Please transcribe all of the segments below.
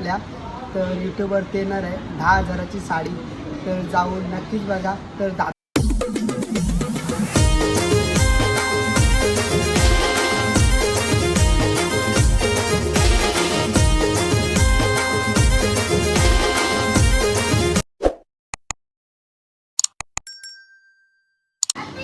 आपल्या, तर यूट्यूबवरती येणार आहे 10,000ची साडी, तर जाऊन नक्कीच बघा. तर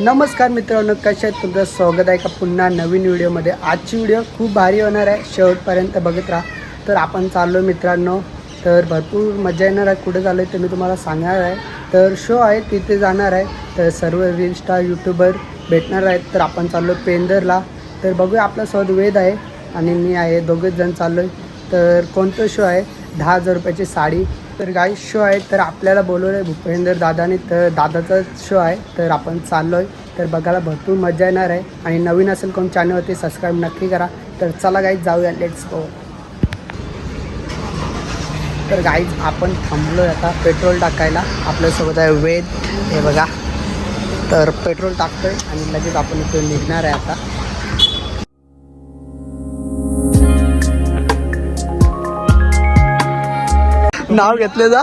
नमस्कार मित्रांनो, कशा आहेत? तुमचं स्वागत आहे का पुन्हा नवीन व्हिडिओमध्ये. आजची व्हिडिओ खूप भारी होणार आहे, शेवटपर्यंत बघत राहा. तर आपण चाललो मित्रांनो, तर भरपूर मजा येणार आहे. कुठे चाललो आहे ते मी तुम्हाला सांगणार आहे. तर शो आहे तिथे जाणार आहे, तर सर्व रील स्टार यूट्यूबर भेटणार आहेत. तर आपण चाललो पेंदरला. तर बघूया, आपल्यासोबत वेद आहे आणि मी आहे, दोघेच जण चाललो आहे. तर कोणतं शो आहे? 10,000 रुपयाची साडी. तर गाईज शो आहे, तर आपल्याला बोलवलं आहे भूपेंद्र दादाने, तर दादाचा शो आहे. तर आपण चाललो आहे, तर बघायला भरपूर मजा येणार आहे. आणि नवीन असेल कोण चॅनलवरती सबस्क्राईब नक्की करा. तर चला गाईज जाऊया, लेट्स गो. तर गाईज आपण थांबलो आता पेट्रोल टाकायला. आपल्यासोबत आहे वेद, हे बघा. तर पेट्रोल टाकतोय आणि लगेच आपण इथून निघणार आहे आता. नाव घेतले जा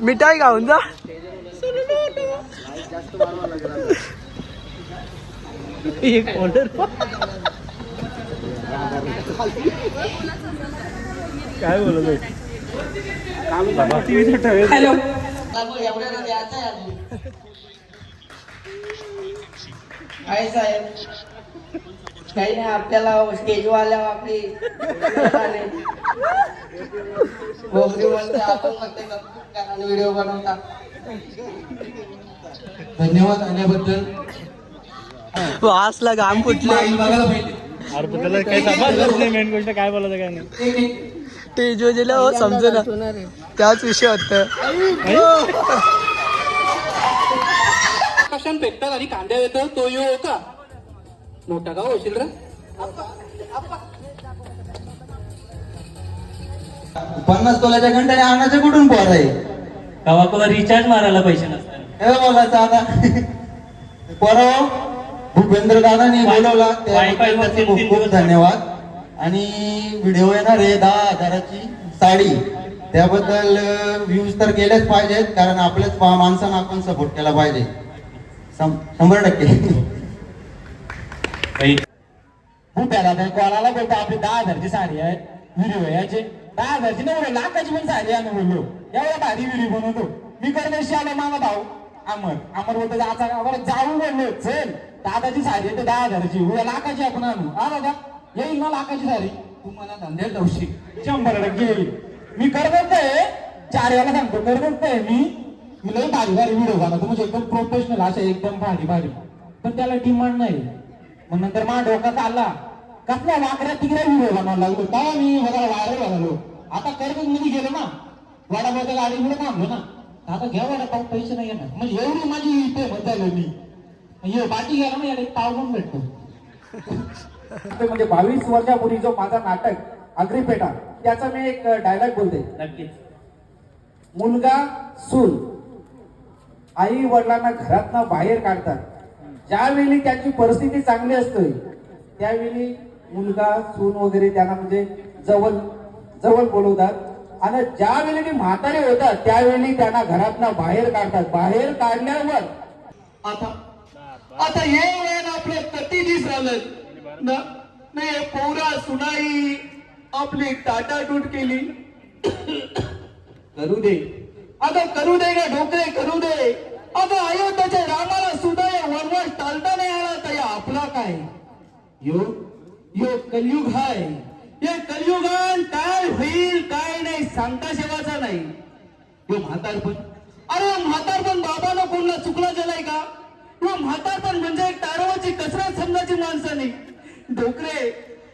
मिठाई खाऊन जा. काय बोलत हॅलो, काय साहेब? काही नाही, आपल्याला स्टेजवाल्या आपली आपण व्हिडिओ बनवता. धन्यवाद आल्याबद्दल. वासला घाम फुटले. त्याला काही समजलंच नाही, मेन गोष्ट काय बोलायचं काय नाही. ते जो जिला हो समजे ना, त्याच विषय होत. कशान फेकतात आणि कांद्या येतो तो येऊ का मोठा का होशील रे. 50 तोल्याच्या घंट्याने आणायचं कुठून पोर आहे? गावाला रिचार्ज मारायला पैसे नसतात. हे बोलायचं आता पोरं, भूपेंद्र दादांनी बोलवला त्याबद्दल खूप खूप धन्यवाद. आणि व्हिडिओ येणार आहे 10,000ची साडी, त्याबद्दल व्ह्यूज तर केलेच पाहिजेत, कारण आपल्याच माणसांना आपण सपोर्ट केला पाहिजे 100%. भूप्याला कोणाला बोलतो आपली 10,000ची साडी आहे, व्हिडिओ याचे 10,000ची नाही, लाखाची पण साडी आम्ही बोललो. एवढा भारी व्हिडिओ बनवतो. मी करण्याशी आलो माझा भाऊ अमर बोलतो जाऊ बोललो, चल दादाची साडी आहे 10,000ची, उद्या लाखाची आपण आणू. दादा येईल ना लाखाची साडी? तुम्हाला धंद्यात दवशी 100% येईल. मी करत आहे, 4 याला सांगतो करत आहे मी लई भारी भारी व्हिडिओ बनवतो, म्हणजे एकदम प्रोफेशनल असे एकदम भारी भारी. पण त्याला डिमांड नाही. मग नंतर माझ्या डोक्यात आला कसल्या वाकड्या तिकडे व्हिडिओ बनवायला लागलो. तेव्हा मी मला व्हायरल झालो. आता कर्जत मध्ये गेलो ना, वडापावच्या गाडीमुळे थांबलो ना, आता घ्या वडापाव, पैसे नाही येणार. म्हणजे एवढी माझी फेमस झालो मी. बाकी गेला ना, याला एक पाव पण भेटतो. म्हणजे 22 वर्षापूर्वी जो माझा नाटक अग्रिपेटा, त्याचा मी एक डायलॉग बोलते. नक्कीच. मुलगा सून आई वडिलांना घरातनं बाहेर काढतात. ज्यावेळी त्यांची परिस्थिती चांगली असते त्यावेळी मुलगा सून वगैरे त्यांना म्हणजे जवळ जवळ बोलवतात. आणि ज्यावेळी ती म्हातारे होतात त्यावेळी त्यांना घरातनं बाहेर काढतात. बाहेर काढल्यावर आता हे वेळ आपले कती दिस झालं ना, नाही पौरा सुनाई आपली टाटाटूट केली. करू दे आता, करू दे का ढोकरे करू दे. आता अयोध्याच्या रामाला सुद्धा या वनवास टाळता नाही आला, तर या आपला काय यो कलयुग हाय. हे कलयुगान काय होईल काय नाही सांगता शेवाचा नाही. यो म्हातारपण, अरे म्हातारपण बाबाला कोणला चुकला गेलाय का? यो म्हातारपण म्हणजे एक तारवाची कसरत समजायची माणसं नाही. डोकरे,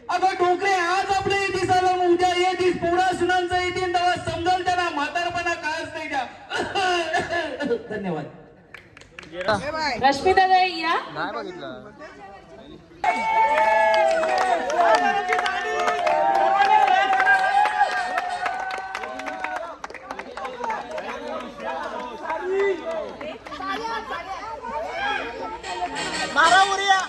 अगं डोकरे, आज आपल्या येतीस आलं, उद्या येतीस पोरा सुनांचं येतील, तेव्हा समजाल त्यांना म्हातारपणा काय असते का. धन्यवाद. रश्मी दादा या. नाही बघितलं. मारा उरिया.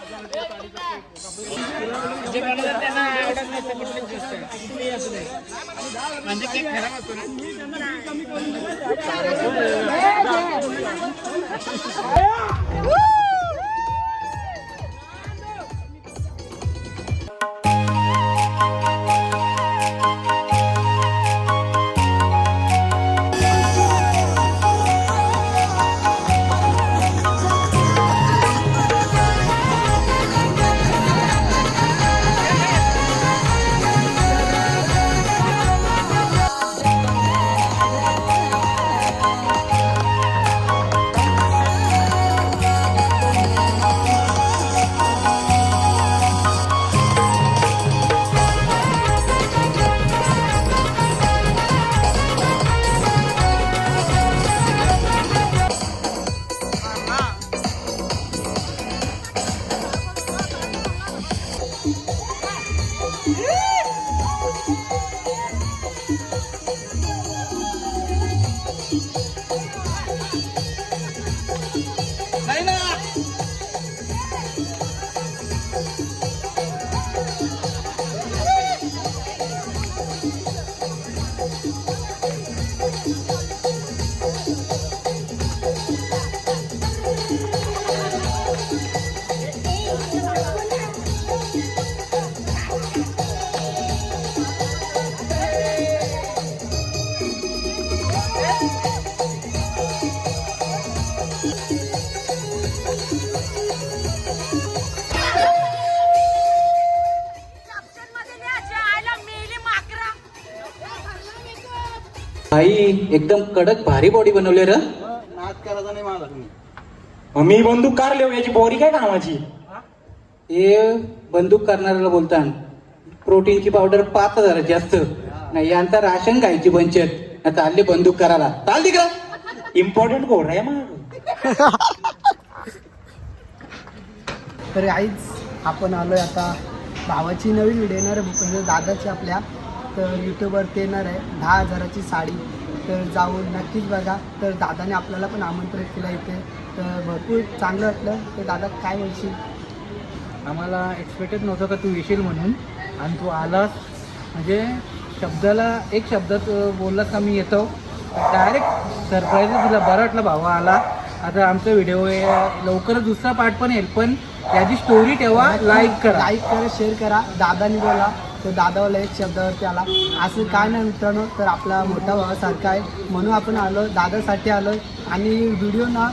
भाई एकदम कडक भारी बॉडी बनवली र. मी बंदूक कार लिहू याची बोरी काय कामाची. हे बंदूक करणाऱ्याला बोलतात प्रोटीनची पावडर 5,000 जास्त नाही. यांचा राशन खायची बंचत आता हल्ली बंदूक करायला चाल तिकडं. इम्पॉर्टंट कोड आहे मग. तर आईच आपण आलोय आता भावाची नवीन व्हिडिओ येणार आहे म्हणजे दादाची आपल्या. तर यूट्यूबवर ते येणार आहे 10,000ची साडी. तर जाऊन नक्कीच बघा. तर दादाने आपल्याला पण आमंत्रित केलं इथे. तर भरपूर चांगलं वाटलं. तर दादा काय म्हणशील. आम्हाला एक्सपेक्टेड नव्हतं का तू येशील म्हणून आणि तू आलास. म्हणजे शब्दाला एक शब्दात बोललास का मी येतो. डायरेक्ट सरप्राईज दिला. बरं वाटलं भावा आला. आता आमचा व्हिडिओ लवकरच दुसरा पार्ट पण येईल पण याची स्टोरी ठेवा. लाईक करा शेअर करा. दादानी बोला तर दादावाला एक शब्दावरती आला. असं काय नाही मित्रांनो. तर आपला मोठा भावासारखा आहे म्हणून आपण आलो. दादासाठी आलो आणि व्हिडिओ ना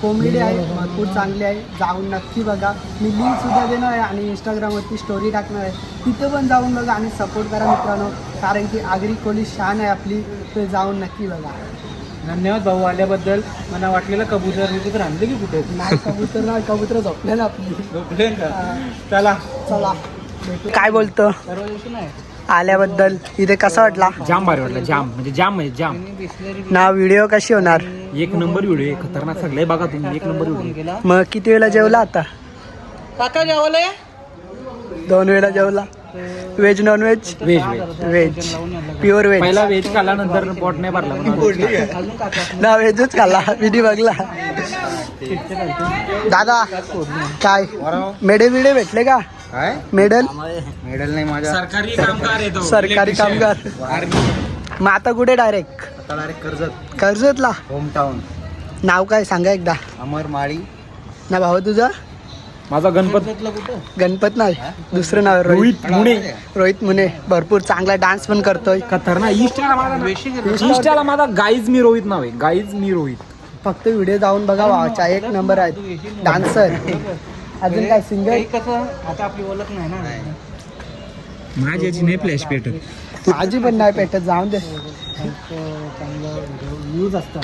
कॉमेडी आहे भरपूर चांगली आहे. जाऊन नक्की बघा. मी लिंकसुद्धा देणार आहे आणि इंस्टाग्रामवरती स्टोरी टाकणार आहे. तिथं पण जाऊन बघा आणि सपोर्ट करा मित्रांनो. कारण की आगरी कोली शान आहे आपली. तर जाऊन नक्की बघा. धन्यवाद भाऊ आल्याबद्दल. मला वाटलेलं कबूतर आणलं की कुठे नाही कबूतर झोपले ना आपली. झोपले का. चला चला काय बोलतो सर्व दिवशी नाही आल्याबद्दल. इथे कसा वाटला. जाम भारी वाटलं. जाम म्हणजे जाम. ना व्हिडिओ कशी होणार. एक नंबर व्हिडिओ आहे. खतरनाक सगळे बघा तुम्ही. एक नंबर व्हिडिओ. केला. मग किती वेळा जेवला आता. काका जेवायला या. 2 वेळा जेवला. Veg non veg. Veg pure veg. पहिला व्हेज खाल्ला नंतर पोट नाही भरला. ना व्हेजच खाल्ला. विधी बघला. दादा काय मेडल भेटले का. मेडल नाही माझ्या सरकारी कामगार येतो. सरकारी कामगार. मग आता कुठे डायरेक्ट कर्जतला. होम टाउन नाव काय सांगा एकदा. अमर माळी. ना भाऊ तुझं. माझा गणपत गणपत नाही दुसरं नाव रोहित मुने. रोहित मुने. भरपूर चांगला डान्स पण करतोय. खतरनाक. इंस्टाला माझा गाईज मी रोहित नाव आहे. गाईज मी रोहित. फक्त व्हिडिओ जाऊन बघा भावाच्या. एक नंबर आहे डान्सर. अजून काय सिंगर. कसं आता आपली ओळख नाही ना. माझ्याची नाही फ्लॅश पेटत. माझी पण नाही पेटत. जाऊन दे. चांगला व्ह्यूज असतात.